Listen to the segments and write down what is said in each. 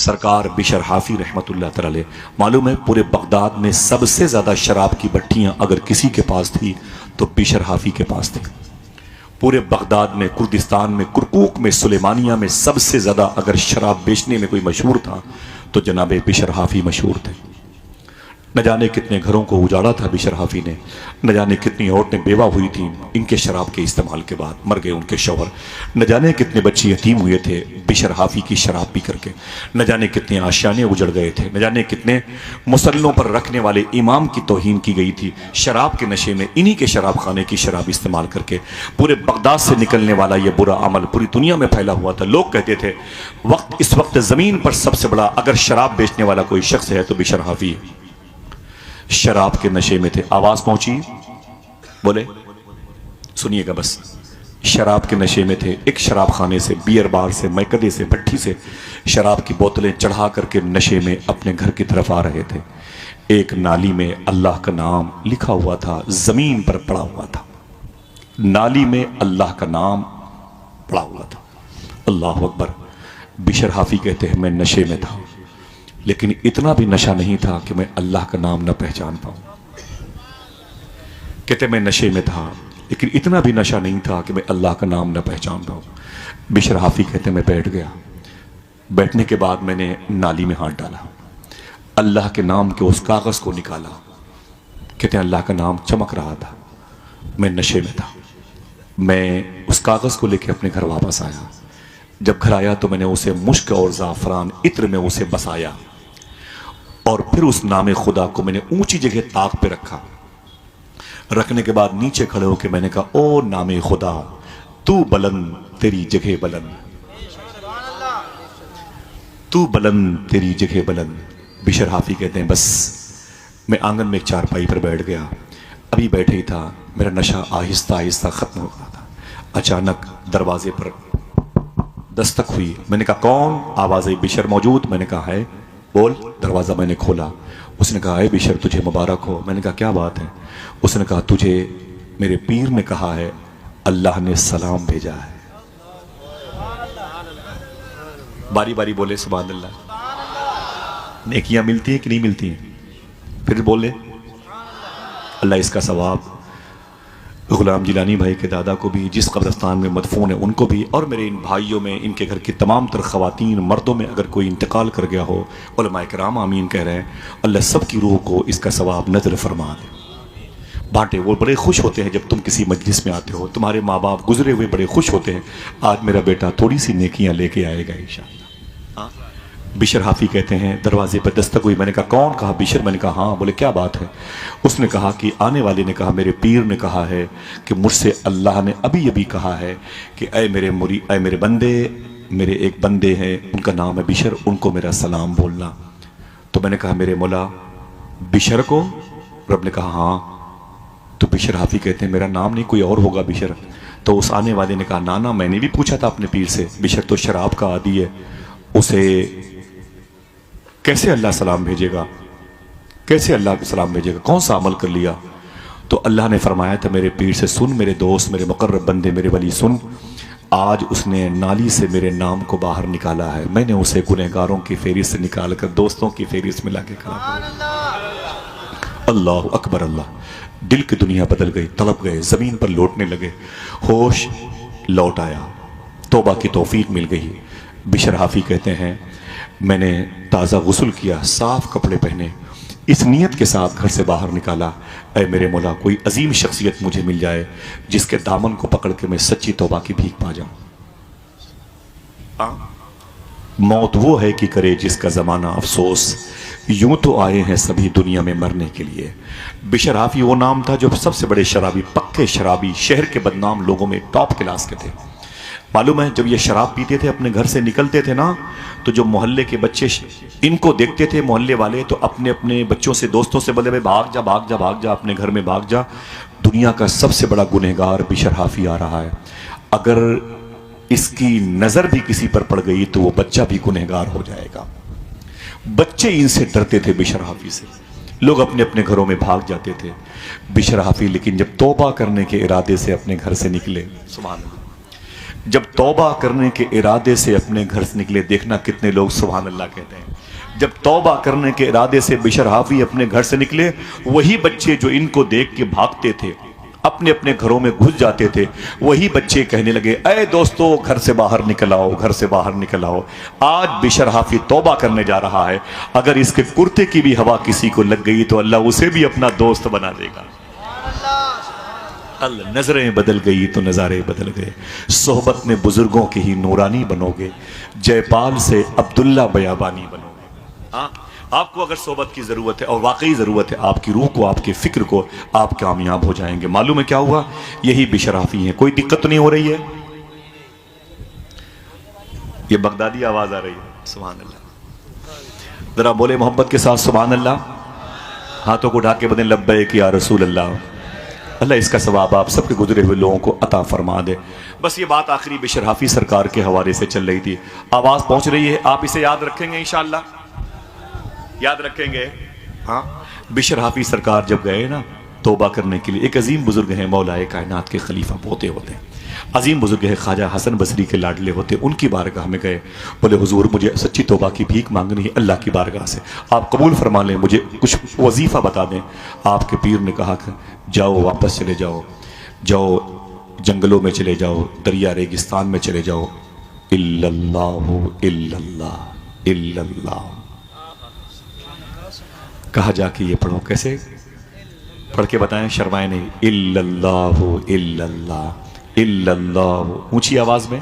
سرکار بشر حافی رحمت اللہ تعالی، معلوم ہے پورے بغداد میں سب سے زیادہ شراب کی بھٹیاں اگر کسی کے پاس تھی تو بشر حافی کے پاس تھی۔ پورے بغداد میں، کردستان میں، کرکوک میں، سلیمانیہ میں سب سے زیادہ اگر شراب بیچنے میں کوئی مشہور تھا تو جناب بشر حافی مشہور تھے۔ نہ جانے کتنے گھروں کو اجاڑا تھا بشر حافی نے، نہ جانے کتنی عورتیں بیوہ ہوئی تھیں ان کے شراب کے استعمال کے بعد، مر گئے ان کے شوہر، نہ جانے کتنے بچے یتیم ہوئے تھے بشر حافی کی شراب پی کر کے، نہ جانے کتنے آشیانے اجڑ گئے تھے، نہ جانے کتنے مسلوں پر رکھنے والے امام کی توہین کی گئی تھی شراب کے نشے میں، انہی کے شراب خانے کی شراب استعمال کر کے۔ پورے بغداد سے نکلنے والا یہ برا عمل پوری دنیا میں پھیلا ہوا تھا۔ لوگ کہتے تھے اس وقت زمین پر سب سے بڑا اگر شراب بیچنے والا کوئی شخص ہے تو بشر حافی ہے۔ شراب کے نشے میں تھے۔ آواز پہنچی؟ بولے سنیے گا بس۔ شراب کے نشے میں تھے، ایک شراب خانے سے، بیئر بار سے، میکدے سے، بھٹی سے شراب کی بوتلیں چڑھا کر کے نشے میں اپنے گھر کی طرف آ رہے تھے۔ ایک نالی میں اللہ کا نام لکھا ہوا تھا، زمین پر پڑا ہوا تھا، نالی میں اللہ کا نام پڑا ہوا تھا۔ اللہ اکبر۔ بشر حافی کہتے ہیں میں نشے میں تھا، لیکن اتنا بھی نشہ نہیں تھا کہ میں اللہ کا نام نہ پہچان پاؤں۔ کہتے میں نشے میں تھا لیکن اتنا بھی نشہ نہیں تھا کہ میں اللہ کا نام نہ پہچان پاؤں۔ بشر حافی کہتے میں بیٹھ گیا، بیٹھنے کے بعد میں نے نالی میں ہاتھ ڈالا، اللہ کے نام کے اس کاغذ کو نکالا، کہتے ہیں اللہ کا نام چمک رہا تھا، میں نشے میں تھا۔ میں اس کاغذ کو لے کے اپنے گھر واپس آیا۔ جب گھر آیا تو میں نے اسے مشک اور زعفران عطر میں اسے بسایا، اور پھر اس نام خدا کو میں نے اونچی جگہ طاق پہ رکھا۔ رکھنے کے بعد نیچے کھڑے ہو کے میں نے کہا او نام خدا تو بلند تیری جگہ بلند، تو بلند تیری جگہ بلند۔ بشر حافی کہتے ہیں بس میں آنگن میں ایک چارپائی پر بیٹھ گیا، ابھی بیٹھے ہی تھا، میرا نشہ آہستہ آہستہ ختم ہو رہا تھا۔ اچانک دروازے پر دستک ہوئی، میں نے کہا کون؟ آواز آئی بشر موجود؟ میں نے کہا ہے، بول۔ دروازہ میں نے کھولا، اس نے کہا اے بشر تجھے مبارک ہو۔ میں نے کہا کیا بات ہے؟ اس نے کہا تجھے میرے پیر نے کہا ہے اللہ نے سلام بھیجا ہے۔ باری باری بولے سبحان اللہ۔ نیکیاں ملتی ہیں کہ نہیں ملتی ہیں؟ پھر بولے اللہ اس کا ثواب غلام جیلانی بھائی کے دادا کو بھی، جس قبرستان میں مدفون ہے ان کو بھی، اور میرے ان بھائیوں میں، ان کے گھر کی تمام تر خواتین مردوں میں اگر کوئی انتقال کر گیا ہو، علماء کرام آمین کہہ رہے ہیں، اللہ سب کی روح کو اس کا ثواب نظر فرما دے، بانٹے۔ وہ بڑے خوش ہوتے ہیں جب تم کسی مجلس میں آتے ہو، تمہارے ماں باپ گزرے ہوئے بڑے خوش ہوتے ہیں، آج میرا بیٹا تھوڑی سی نیکیاں لے کے آئے گا انشاءاللہ۔ بشر حافی کہتے ہیں دروازے پر دستک ہوئی، میں نے کہا کون؟ کہا بشر۔ میں نے کہا ہاں۔ بولے کیا بات ہے؟ اس نے کہا کہ آنے والے نے کہا میرے پیر نے کہا ہے کہ مجھ سے اللہ نے ابھی کہا ہے کہ اے میرے بندے، میرے ایک بندے ہیں ان کا نام ہے بشر، ان کو میرا سلام بولنا۔ تو میں نے کہا میرے مولا بشر کو؟ رب نے کہا ہاں۔ تو بشر حافی کہتے ہیں میرا نام نہیں کوئی اور ہوگا بشر؟ تو اس آنے والے نے کہا نانا میں نے بھی پوچھا تھا اپنے پیر سے، بشر تو شراب کا عادی ہے، اسے کیسے اللہ سلام بھیجے گا؟ کیسے اللہ سلام بھیجے گا؟ کون سا عمل کر لیا؟ تو اللہ نے فرمایا تھا میرے پیر سے سن میرے دوست، میرے مقرب بندے، میرے ولی سن، آج اس نے نالی سے میرے نام کو باہر نکالا ہے، میں نے اسے گنہگاروں کی فہرست سے نکال کر دوستوں کی فہرست میں لا کے کھڑا کیا۔ اللہ اکبر۔ اللہ دل کی دنیا بدل گئی، تڑپ گئے، زمین پر لوٹنے لگے، ہوش لوٹ آیا، توبہ کی توفیق مل گئی۔ بشر حافی کہتے ہیں میں نے تازہ غسل کیا، صاف کپڑے پہنے، اس نیت کے ساتھ گھر سے باہر نکالا اے میرے مولا کوئی عظیم شخصیت مجھے مل جائے جس کے دامن کو پکڑ کے میں سچی توبہ کی بھیک پا جاؤں۔ موت وہ ہے کہ کرے جس کا زمانہ افسوس، یوں تو آئے ہیں سبھی دنیا میں مرنے کے لیے۔ بشر حافی وہ نام تھا جو سب سے بڑے شرابی، پکے شرابی، شہر کے بدنام لوگوں میں ٹاپ کلاس کے تھے۔ معلوم ہے جب یہ شراب پیتے تھے اپنے گھر سے نکلتے تھے نا، تو جو محلے کے بچے ان کو دیکھتے تھے محلے والے، تو اپنے اپنے بچوں سے، دوستوں سے بولے بھاگ جا بھاگ جا بھاگ جا، اپنے گھر میں بھاگ جا، دنیا کا سب سے بڑا گنہگار بشر حافی آ رہا ہے، اگر اس کی نظر بھی کسی پر پڑ گئی تو وہ بچہ بھی گنہگار ہو جائے گا۔ بچے ان سے ڈرتے تھے بشر حافی سے، لوگ اپنے اپنے گھروں میں بھاگ جاتے تھے۔ بشر حافی لیکن جب توبہ کرنے کے ارادے سے اپنے گھر سے نکلے، سبحان اللہ، جب توبہ کرنے کے ارادے سے اپنے گھر سے نکلے، دیکھنا کتنے لوگ سبحان اللہ کہتے ہیں، جب توبہ کرنے کے ارادے سے بشر حافی اپنے گھر سے نکلے، وہی بچے جو ان کو دیکھ کے بھاگتے تھے، اپنے اپنے گھروں میں گھس جاتے تھے، وہی بچے کہنے لگے اے دوستو گھر سے باہر نکل آؤ، گھر سے باہر نکل آؤ، آج بشر حافی توبہ کرنے جا رہا ہے، اگر اس کے کرتے کی بھی ہوا کسی کو لگ گئی تو اللہ اسے بھی اپنا دوست بنا دے گا۔ اللہ، نظریں بدل گئی تو نظارے بدل گئے، صحبت میں بزرگوں کی ہی نورانی بنو گے، جے پال سے عبداللہ بیابانی بنو گے۔ ہاں، آپ کو اگر صحبت کی ضرورت ہے اور واقعی ضرورت ہے، آپ کی روح کو، آپ کے فکر کو، آپ کامیاب ہو جائیں گے۔ معلوم ہے کیا ہوا؟ یہی بشر حافی ہیں۔ کوئی دقت تو نہیں ہو رہی ہے؟ یہ بغدادی آواز آ رہی ہے، سبحان اللہ، ذرا بولے محبت کے ساتھ سبحان اللہ، ہاتھوں کو اٹھا کے بولیں لبیک یا رسول اللہ۔ اللہ اس کا ثواب آپ سب کے گزرے ہوئے لوگوں کو عطا فرما دے۔ بس یہ بات آخری بشر حافی سرکار کے حوالے سے چل رہی تھی، آواز پہنچ رہی ہے، آپ اسے یاد رکھیں گے انشاءاللہ؟ یاد رکھیں گے؟ ہاں، بشر حافی سرکار جب گئے نا توبہ کرنے کے لیے، ایک عظیم بزرگ ہیں مولا کائنات کے خلیفہ ہوتے ہیں، عظیم بزرگ ہے خواجہ حسن بصری کے لاڈلے ہوتے، ان کی بارگاہ میں گئے، بولے حضور مجھے سچی توبہ کی بھیک مانگنی ہے اللہ کی بارگاہ سے، آپ قبول فرما لیں، مجھے کچھ وظیفہ بتا دیں۔ آپ کے پیر نے کہا کہ جاؤ، واپس چلے جاؤ، جاؤ جنگلوں میں چلے جاؤ، دریا ریگستان میں چلے جاؤ، الا اللہ الا اللہ الا اللہ، کہا جا کے یہ پڑھو۔ کیسے پڑھ کے بتائیں، شرمائے نہیں، الا اللہ الا اللہ الا اللہ، اونچی آواز میں،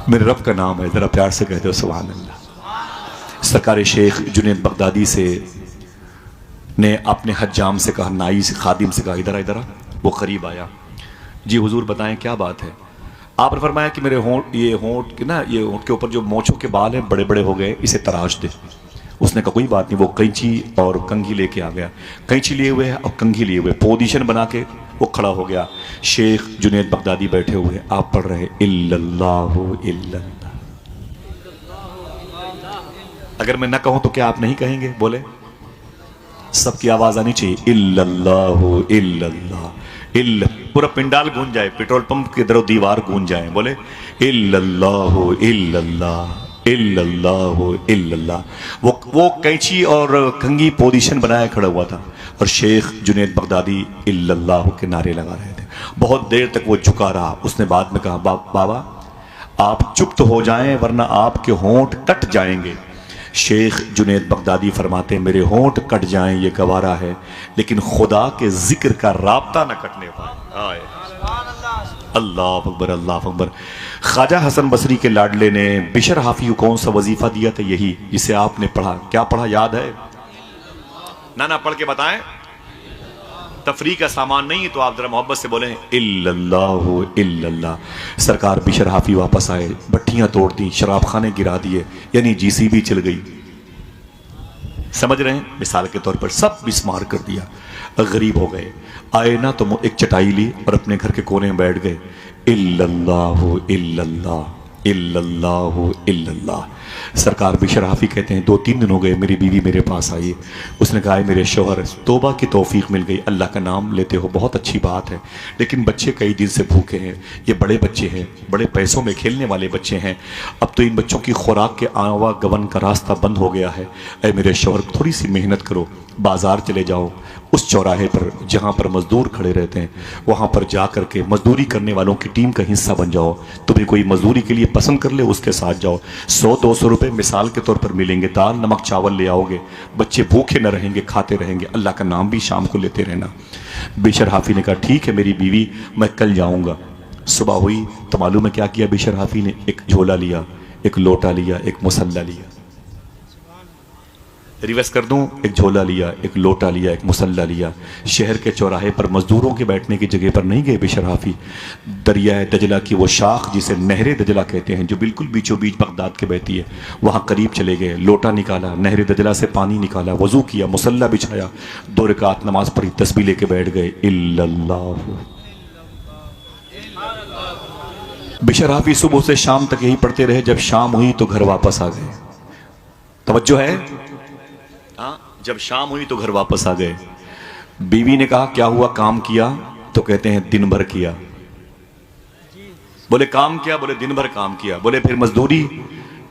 میرے رب کا نام ہے، ذرا پیار سے کہتے ہو سبحان اللہ۔ سرکار شیخ جنید بغدادی سے نے اپنے حجام سے کہا، نائی سے، خادم سے کہا ادھر ادھر، وہ قریب آیا، جی حضور بتائیں کیا بات ہے؟ آپ نے فرمایا کہ میرے ہونٹ، یہ ہونٹ کے اوپر جو مونچھوں کے بال ہیں بڑے بڑے ہو گئے، اسے تراش دے۔ اس نے کہا کوئی بات نہیں، وہ قینچی اور کنگھی لے کے آ گیا، قینچی لیے ہوئے اور کنگھی لیے ہوئے، پوزیشن بنا کے وہ کھڑا ہو گیا۔ شیخ جنید بغدادی بیٹھے ہوئے، آپ پڑھ رہے الا اللہ الا اللہ۔ اگر میں نہ کہوں تو کیا آپ نہیں کہیں گے؟ بولے، سب کی آواز آنی چاہیے، الا اللہ الا اللہ الا، پورا پنڈال گونج جائے، پیٹرول پمپ کے در و دیوار گونج جائیں، بولے الا اللہ الا اللہ الا اللہ الا اللہ۔ وہ قینچی اور کنگھی پوزیشن بنایا کھڑا ہوا تھا، اور شیخ جنید بغدادی الا اللہ کے نعرے لگا رہے تھے۔ بہت دیر تک وہ جھکا رہا، اس نے بعد میں کہا بابا آپ چپ تو ہو جائیں ورنہ آپ کے ہونٹ کٹ جائیں گے۔ شیخ جنید بغدادی فرماتے ہیں میرے ہونٹ کٹ جائیں یہ گوارا ہے، لیکن خدا کے ذکر کا رابطہ نہ کٹنے پائے۔ اللہ اکبر اللہ اکبر۔ خواجہ حسن بصری کے لاڈلے نے بشر حافی کو کون سا وظیفہ دیا تھا؟ یہی جسے آپ نے پڑھا، کیا پڑھا یاد ہے؟ نہ پڑھ کے بتائیں، تفریح کا سامان نہیں ہے تو آپ ذرا محبت سے بولیں الا اللہ الا اللہ۔ سرکار بشر حافی واپس آئے، بٹھیاں توڑ دی، شراب خانے گرا دیے، یعنی جی سی بھی چل گئی، سمجھ رہے ہیں؟ مثال کے طور پر سب مسمار کر دیا، غریب ہو گئے، آئے نا تو ایک چٹائی لی اور اپنے گھر کے کونے میں بیٹھ گئے، الا اللہ الا اللہ الا اللہ الا اللہ۔ سرکار بشر حافی کہتے ہیں 2-3 دن ہو گئے، میری بیوی میرے پاس آئی، اس نے کہا ہے میرے شوہر توبہ کی توفیق مل گئی، اللہ کا نام لیتے ہو بہت اچھی بات ہے، لیکن بچے کئی دن سے بھوکے ہیں، یہ بڑے بچے ہیں، بڑے پیسوں میں کھیلنے والے بچے ہیں، اب تو ان بچوں کی خوراک کے آوا گون کا راستہ بند ہو گیا ہے، اے میرے شوہر تھوڑی سی محنت کرو، بازار چلے جاؤ، اس چوراہے پر جہاں پر مزدور کھڑے رہتے ہیں وہاں پر جا کر کے مزدوری کرنے والوں کی ٹیم کا حصہ بن جاؤ، تمہیں کوئی مزدوری کے لیے پسند کر لے اس کے ساتھ جاؤ، 100-200 روپے مثال کے طور پر ملیں گے، دال نمک چاول لے آؤ گے، بچے بھوکے نہ رہیں گے، کھاتے رہیں گے، اللہ کا نام بھی شام کو لیتے رہنا۔ بشر حافی نے کہا ٹھیک ہے میری بیوی، میں کل جاؤں گا۔ صبح ہوئی تو معلوم ہے کیا کیا بشر حافی نے؟ ایک جھولا لیا، ایک لوٹا لیا، ایک مسلح لیا، ریورس کر دوں، ایک جھولا لیا، ایک لوٹا لیا، ایک مسلح لیا، شہر کے چوراہے پر مزدوروں کے بیٹھنے کی جگہ پر نہیں گئے بشر حافی، دریائے دجلہ کی وہ شاخ جسے نہر دجلہ کہتے ہیں جو بالکل بیچوں بیچ بغداد کے بہتی ہے، وہاں قریب چلے گئے، لوٹا نکالا، نہر دجلہ سے پانی نکالا، وضو کیا، مسلح بچھایا، 2 رکعت نماز پڑھی، تسبیح لے کے بیٹھ گئے، الا اللہ۔ بشر حافی صبح سے شام تک یہی پڑھتے رہے، جب شام ہوئی تو گھر واپس آ گئے، توجہ ہے؟ جب شام ہوئی تو گھر واپس آ گئے، بیوی نے کہا کیا ہوا، کام کیا؟ تو کہتے ہیں دن بھر کیا۔ بولے کام کیا؟ بولے دن بھر کام کیا۔ بولے پھر مزدوری؟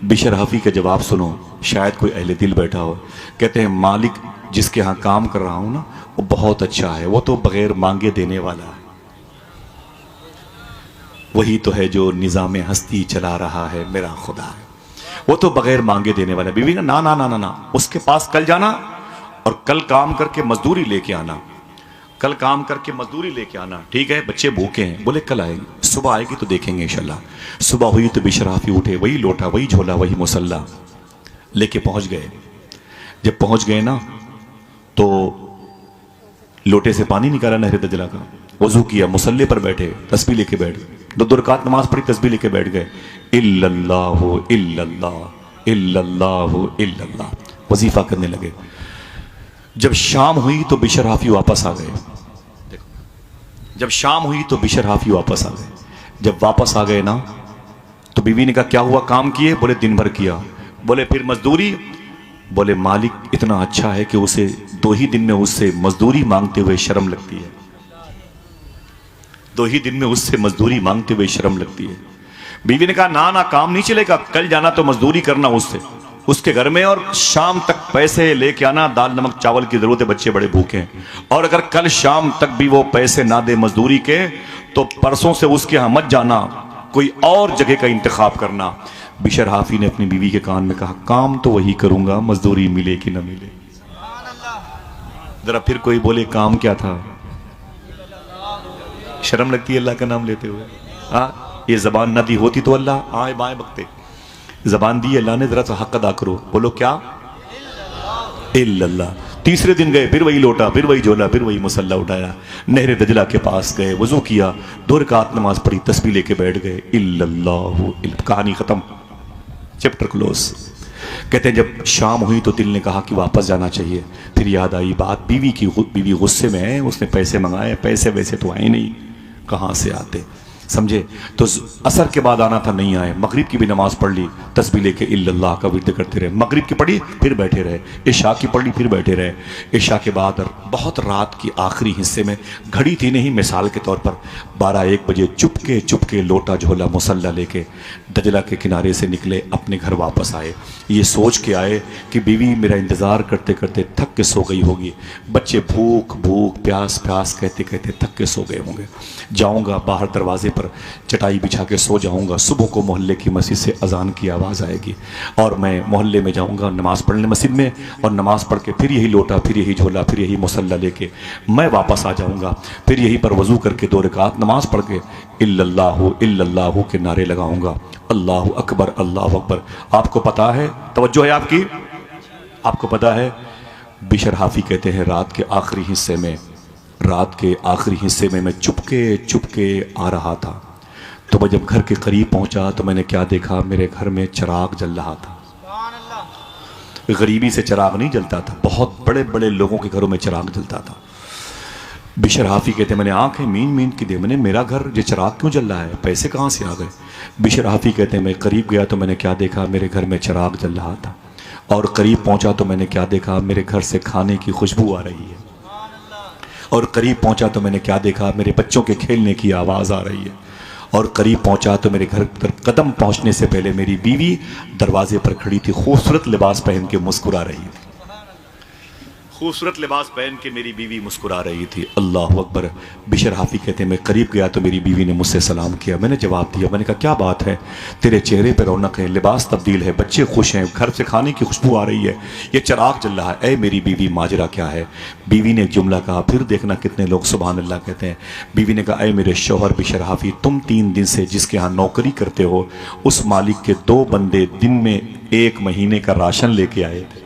بشر حافی کا جواب سنو، شاید کوئی اہل دل بیٹھا ہو۔ کہتے ہیں مالک جس کے ہاں کام کر رہا ہوں نا وہ بہت اچھا ہے، وہ تو بغیر مانگے دینے والا ہے، وہی تو ہے جو نظام ہستی چلا رہا ہے میرا خدا ہے، وہ تو بغیر مانگے دینے والا ہے۔ بیوی نے نا نا نا نا نا، اس کے پاس کل جانا اور کل کام کر کے مزدوری لے کے آنا، کل کام کر کے مزدوری لے کے آنا، ٹھیک ہے؟ بچے بھوکے ہیں۔ بولے کل آئیں گے، صبح آئے گی تو دیکھیں گے انشاءاللہ۔ صبح ہوئی تو بشر حافی اٹھے، وہی لوٹا، وہی جھولا، وہی مصلی لے کے پہنچ گئے۔ جب پہنچ گئے نا تو لوٹے سے پانی نکالا نہر دجلہ کا، وضو کیا، مصلی پر بیٹھے، تسبیح لے کے بیٹھ گئے، دو رکعت نماز پڑھی، تسبیح لے کے بیٹھ گئے، الا اللہ الا اللہ الا اللہ الا اللہ، وظیفہ کرنے لگے۔ جب شام ہوئی تو بشر حافی واپس آ گئے، جب شام ہوئی تو بشر حافی واپس آ گئے۔ جب واپس آ گئے نا تو بیوی نے کہا کیا ہوا، کام کیے؟ بولے دن بھر کیا۔ بولے پھر مزدوری؟ بولے مالک اتنا اچھا ہے کہ اسے 2 ہی دن میں اس سے مزدوری مانگتے ہوئے شرم لگتی ہے، 2 ہی دن میں اس سے مزدوری مانگتے ہوئے شرم لگتی ہے۔ بیوی نے کہا نا کام نہیں چلے گا، کل جانا تو مزدوری کرنا اس سے، اس کے گھر میں، اور شام تک پیسے لے کے آنا، دال نمک چاول کی ضرورت ہے، بچے بڑے بھوکے ہیں، اور اگر کل شام تک بھی وہ پیسے نہ دے مزدوری کے تو پرسوں سے اس کے ہاں مت جانا، کوئی اور جگہ کا انتخاب کرنا۔ بشر حافی نے اپنی بیوی کے کان میں کہا کام تو وہی کروں گا، مزدوری ملے کہ نہ ملے۔ ذرا پھر کوئی بولے کام کیا تھا؟ شرم لگتی ہے اللہ کا نام لیتے ہوئے؟ یہ زبان نہ دی ہوتی تو اللہ آئے بائیں بکتے، زبان دی اللہ نے، ذرا سا حق ادا کرو، بولو کیا؟ الا اللہ۔ تیسرے دن گئے، پھر وہی لوٹا، پھر وہی جھولا، پھر وہی مصلی اٹھایا، نہر دجلہ کے پاس گئے، وضو کیا، 2 رکعت نماز پڑھی، تسبیح لے کے بیٹھ گئے، الا اللہ۔ کہانی ختم، چیپٹر کلوز۔ کہتے ہیں جب شام ہوئی تو دل نے کہا کہ واپس جانا چاہیے، پھر یاد آئی بات بیوی کی، بیوی غصے میں ہے، اس نے پیسے منگائے، پیسے ویسے تو آئے نہیں، کہاں سے آتے، سمجھے؟ تو عصر کے بعد آنا تھا، نہیں آئے، مغرب کی بھی نماز پڑھ لی، تسبیح لے کے الا اللہ کا ورد کرتے رہے، مغرب کی پڑھی پھر بیٹھے رہے، عشاء کی پڑھی پھر بیٹھے رہے، عشاء کے بعد بہت رات کی آخری حصے میں، گھڑی تھی نہیں، مثال کے طور پر 12-1 بجے چپ کے لوٹا جھولا مصلی لے کے دجلہ کے کنارے سے نکلے، اپنے گھر واپس آئے، یہ سوچ کے آئے کہ بیوی میرا انتظار کرتے کرتے تھک کے سو گئی ہوگی، بچے بھوک پیاس کہتے کہتے تھک کے سو گئے ہوں گے، جاؤں گا باہر دروازے پر چٹائی بچھا کے سو جاؤں گا، صبح کو محلے کی مسجد سے اذان کی آواز آئے گی اور میں محلے میں جاؤں گا نماز پڑھنے مسجد میں، اور نماز پڑھ کے پھر یہی لوٹا، پھر یہی جھولا، پھر یہی مصلی لے کے میں واپس آ جاؤں گا، پھر یہی پر وضو کر کے 2 رکعت نماز پڑھ کے الا اللہ کے نعرے لگاؤں گا، اللہ اکبر اللہ اکبر۔ آپ کو پتا ہے، توجہ ہے آپ کی، آپ کو پتا ہے بشر حافی کہتے ہیں رات کے آخری حصے میں میں چپ کے آ رہا تھا، تو میں جب گھر کے قریب پہنچا تو میں نے کیا دیکھا، میرے گھر میں چراغ جل رہا تھا، غریبی سے چراغ نہیں جلتا تھا، بہت بڑے بڑے لوگوں کے گھروں میں چراغ جلتا تھا۔ بشر حافی کہتے ہیں میں نے آنکھیں مین کی دے، میں نے میرا گھر یہ چراغ کیوں جل رہا ہے، پیسے کہاں سے آ گئے؟ بشر حافی کہتے ہیں میں قریب گیا تو میں نے کیا دیکھا، میرے گھر میں چراغ جل رہا تھا، اور قریب پہنچا تو میں نے کیا دیکھا، میرے گھر سے کھانے کی خوشبو آ رہی ہے، اور قریب پہنچا تو میں نے کیا دیکھا، میرے بچوں کے کھیلنے کی آواز آ رہی ہے، اور قریب پہنچا تو میرے گھر پر قدم پہنچنے سے پہلے میری بیوی دروازے پر کھڑی تھی، خوبصورت لباس پہن کے مسکرا رہی تھی، خوبصورت لباس پہن کے میری بیوی مسکرا رہی تھی، اللہ اکبر۔ بشر حافی کہتے ہیں میں قریب گیا تو میری بیوی نے مجھ سے سلام کیا، میں نے جواب دیا، میں نے کہا کیا بات ہے، تیرے چہرے پہ رونق ہے، لباس تبدیل ہے، بچے خوش ہیں، گھر سے کھانے کی خوشبو آ رہی ہے، یہ چراغ جل رہا ہے، اے میری بیوی ماجرا کیا ہے؟ بیوی نے ایک جملہ کہا، پھر دیکھنا کتنے لوگ سبحان اللہ کہتے ہیں، بیوی نے کہا اے میرے شوہر بشر حافی، تم 3 دن سے جس کے ہاں نوکری کرتے ہو، اس مالک کے 2 بندے دن میں 1 مہینے کا راشن لے کے آئے تھے،